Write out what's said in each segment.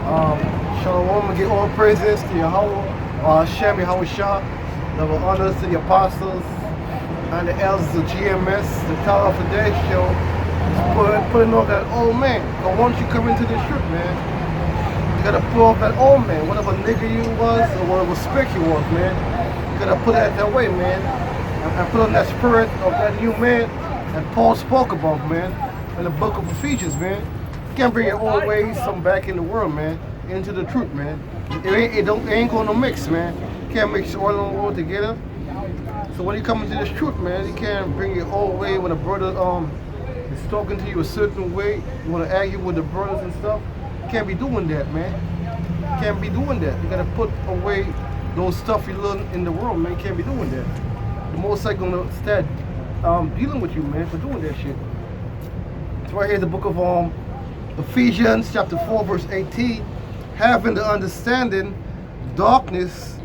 Shalom and give all praises to Yahweh, Hashem, Yahweh Shah, double honors to the apostles and the elders of GMS, the Tower of the Day Show. Putting off that old man. But once you come into this truth, man, you gotta pull off that old man. Whatever nigga you was or whatever spick you was, man. You gotta put it that way, man. And put on that spirit of that new man that Paul spoke about, man, in the book of Ephesians, man. You can't bring your old ways from back in the world, man, into the truth, man. It ain't gonna mix, man. You can't mix oil and water together. So when you come into this truth, man, you can't bring your old way when a brother is talking to you a certain way. You wanna argue with the brothers and stuff. You can't be doing that, man. You can't be doing that. You gotta put away those stuff you learn in the world, man. You can't be doing that. The Most High gonna start dealing with you, man, for doing that shit. It's right here in the book of Ephesians chapter 4 verse 18. Having the understanding, darkness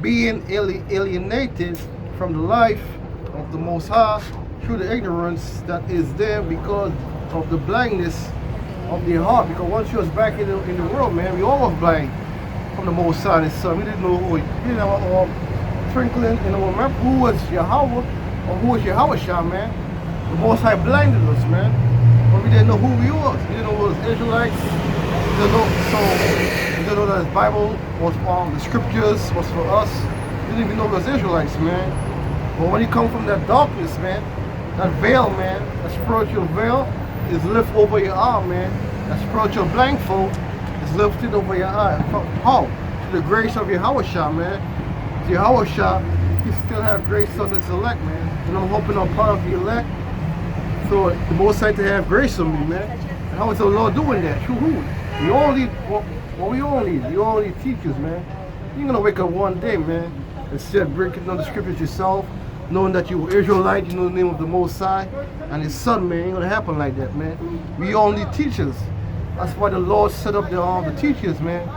being alienated from the life of the Most High through the ignorance that is there because of the blindness of their heart. Because once you was back in the world, man, we all was blind from the Most High and His Son. We didn't know who, you know, twinkling, you know, remember who was Yahweh or who was Yahweh Shah, man. The Most High blinded us, man. But we didn't know who we was. We didn't know we was Israelites. We didn't know, we didn't know that the Bible was the scriptures was for us. We didn't even know we was Israelites, man. But when you come from that darkness, man, that veil, man, that spiritual veil is lifted over your eye, man. That spiritual blindfold is lifted over your eye. How? To the grace of Yahweh Shah, man. Yahweh Shah, you still have grace on his elect, man. And I'm hoping I'm part of the elect. So the Most High to have grace on me, man. And how is the Lord doing that? Through who? We all need, we all need. We all need teachers, man. You're gonna wake up one day, man, and start breaking down the scriptures yourself, knowing that you were Israelite, you know the name of the Most High and His Son, man. It ain't gonna happen like that, man. We all need teachers. That's why the Lord set up the teachers, man.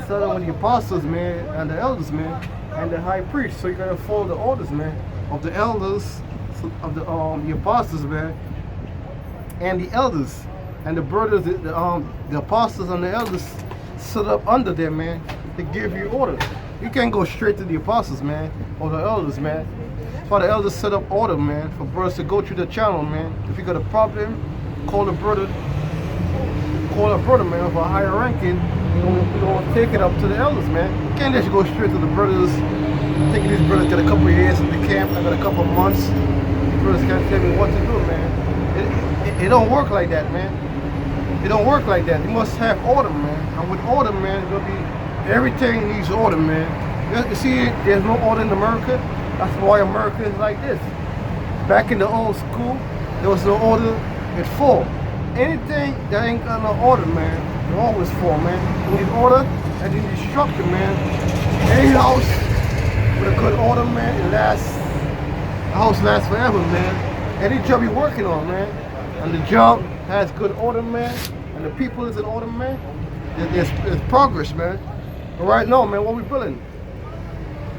Set up with the apostles, man, and the elders, man, and the high priest. So you gotta follow the orders, man, of the elders, of the apostles, man, and the elders, and the brothers, the apostles and the elders set up under them, man, to give you orders. You can't go straight to the apostles, man, or the elders, man. That's why the elders set up order, man, for brothers to go through the channel, man. If you got a problem, call a brother, man, of a higher ranking. You don't take it up to the elders, man. You can't just go straight to the brothers. Taking these brothers got a couple of years in the camp, I got a couple of months. These brothers can't tell me what to do, man. It don't work like that, man. It don't work like that. You must have order, man. And with order, man, it's gonna be everything needs order, man. You see, there's no order in America. That's why America is like this. Back in the old school, there was no order at fall. Anything that ain't got no order, man, it always fall, man. You need order and you need structure, man. Any house with a good order, man, it lasts. The house lasts forever, man. Any job you're working on, man, and the job has good order, man, and the people is in order, man, there's progress, man. But right now, man, what we building?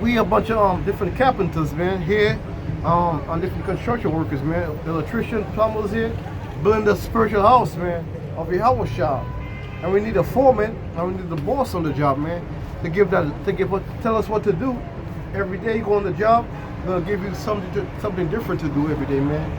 We a bunch of different carpenters, man, here, and different construction workers, man. The electrician, plumbers here, building the spiritual house, man, of Yahweh Shah. And we need a foreman, and we need the boss on the job, man, to tell us what to do. Every day you go on the job, they'll give you something different to do every day, man.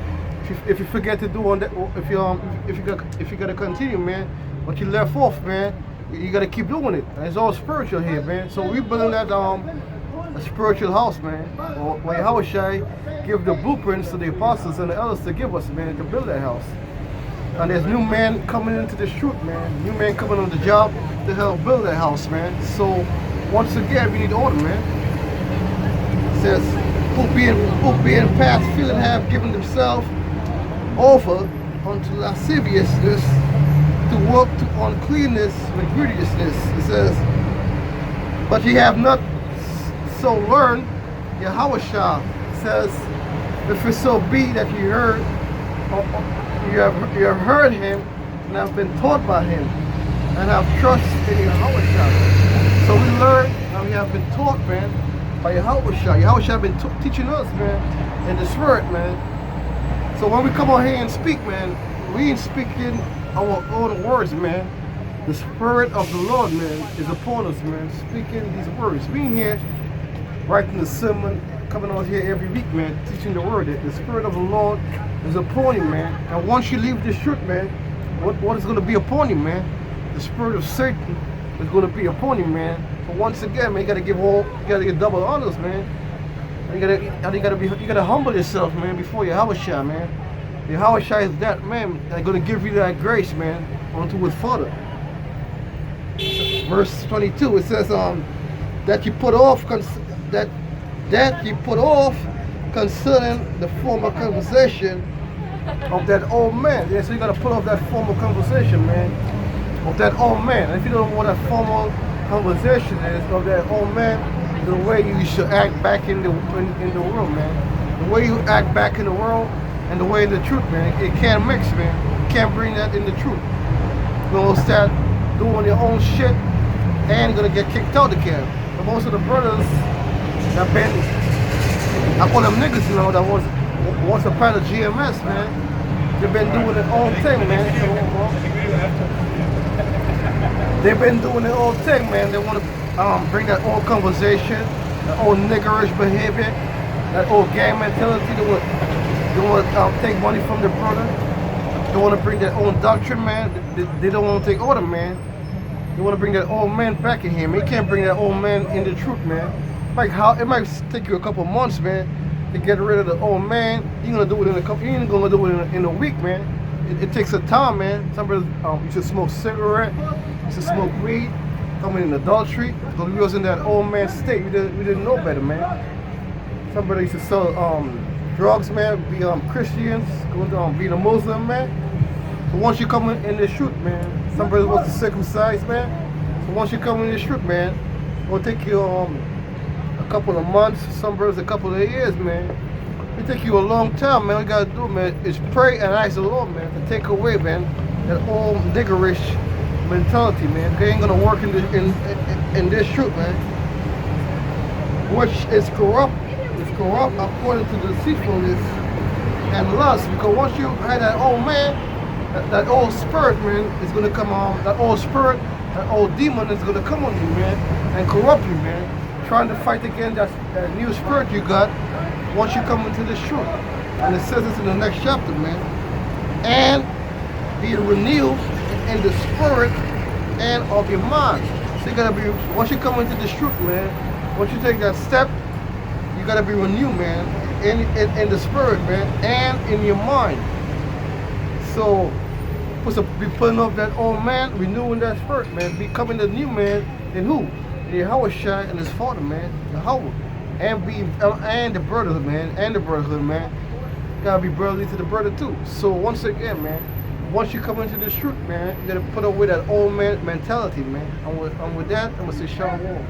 If you forget to do on that, if you gotta continue, man, what you left off, man, you gotta keep doing it. And it's all spiritual here, man. So we building that a spiritual house, man. Where Yahweh Shai give the blueprints to the apostles and the elders to give us, man, to build that house. And there's new men coming into the truth, man. New men coming on the job to help build that house, man. So once again, we need order, man. It says, who being past feeling have given themselves over unto lasciviousness to work to uncleanness with greediness. It says, but ye have not so learned Yahweh Shah. Says, if it so be that you have heard him and have been taught by him and have trust in Yahweh Shah. So we learn and we have been taught, man, by Yahweh Shah. Yahweh Shah been teaching us, man, in the spirit, man. So when we come on here and speak, man, we ain't speaking our own words, man. The Spirit of the Lord, man, is upon us, man, speaking these words. Being here, writing the sermon, coming out here every week, man, teaching the word. The Spirit of the Lord is upon you, man. And once you leave this truth, man, what is going to be upon you, man? The spirit of Satan is going to be upon you, man. But once again, man, you got to give double honors, man. You gotta humble yourself, man, before your Yahweh, man. The Yahweh is that, man, that's going to give you that grace, man, unto his Father. Verse 22, it says, that you put off concerning the former conversation of that old man. Yeah, so you gotta put off that former conversation, man, of that old man. And if you don't know what that former conversation is of that old man, the way you should act back in the world, man. The way you act back in the world and the way in the truth, man, it can't mix, man. You can't bring that in the truth. You're gonna start doing your own shit and you're gonna get kicked out again. But most of the brothers that been, I call them niggas, you know, that was once a part of GMS, man. They've been doing their own thing, man. They've been doing their own thing, man. They want to bring that old conversation, that old niggerish behavior, that old gang mentality. They want to take money from their brother. They want to bring their own doctrine, man. They don't want to take order, man. They want to bring that old man back in here, man. You can't bring that old man in the truth, man. It might take you a couple months, man, to get rid of the old man. You're gonna do it in a couple. You ain't gonna do it in a week, man. It takes a time, man. Some brothers, you should smoke cigarette, you should smoke weed, coming in adultery, because we was in that old man state. We didn't know better, man. Some brothers used to sell drugs, man. Be Christians, going to be a Muslim, man. So once you come in the truth, man, some brothers was to circumcise, man. So once you come in the truth, man, it'll take you a couple of months, some brothers a couple of years, man. It take you a long time, man. What you gotta do, man, is pray and ask the Lord, man, to take away, man, that old niggerish mentality, man. They ain't gonna work in this truth, man. Which is corrupt. It's corrupt according to deceitfulness and lust. Because once you have that old man, that old spirit, man, is gonna come on. That old spirit, that old demon is gonna come on you, man, and corrupt you, man. Trying to fight against that new spirit you got once you come into this truth. And it says this in the next chapter, man. And be renewed in the spirit and of your mind. So you gotta be, once you come into this truth, man, once you take that step, you gotta be renewed, man, in the spirit, man, and in your mind. So be putting up that old man, renewing that spirit, man, becoming the new man in who? The Yahweh and his Father, man, Yahweh, and the brotherhood, man, You gotta be brotherly to the brother too. So once again, man, once you come into this truth, man, you gotta put away that old man mentality, man. And with that, I'm gonna say shalom.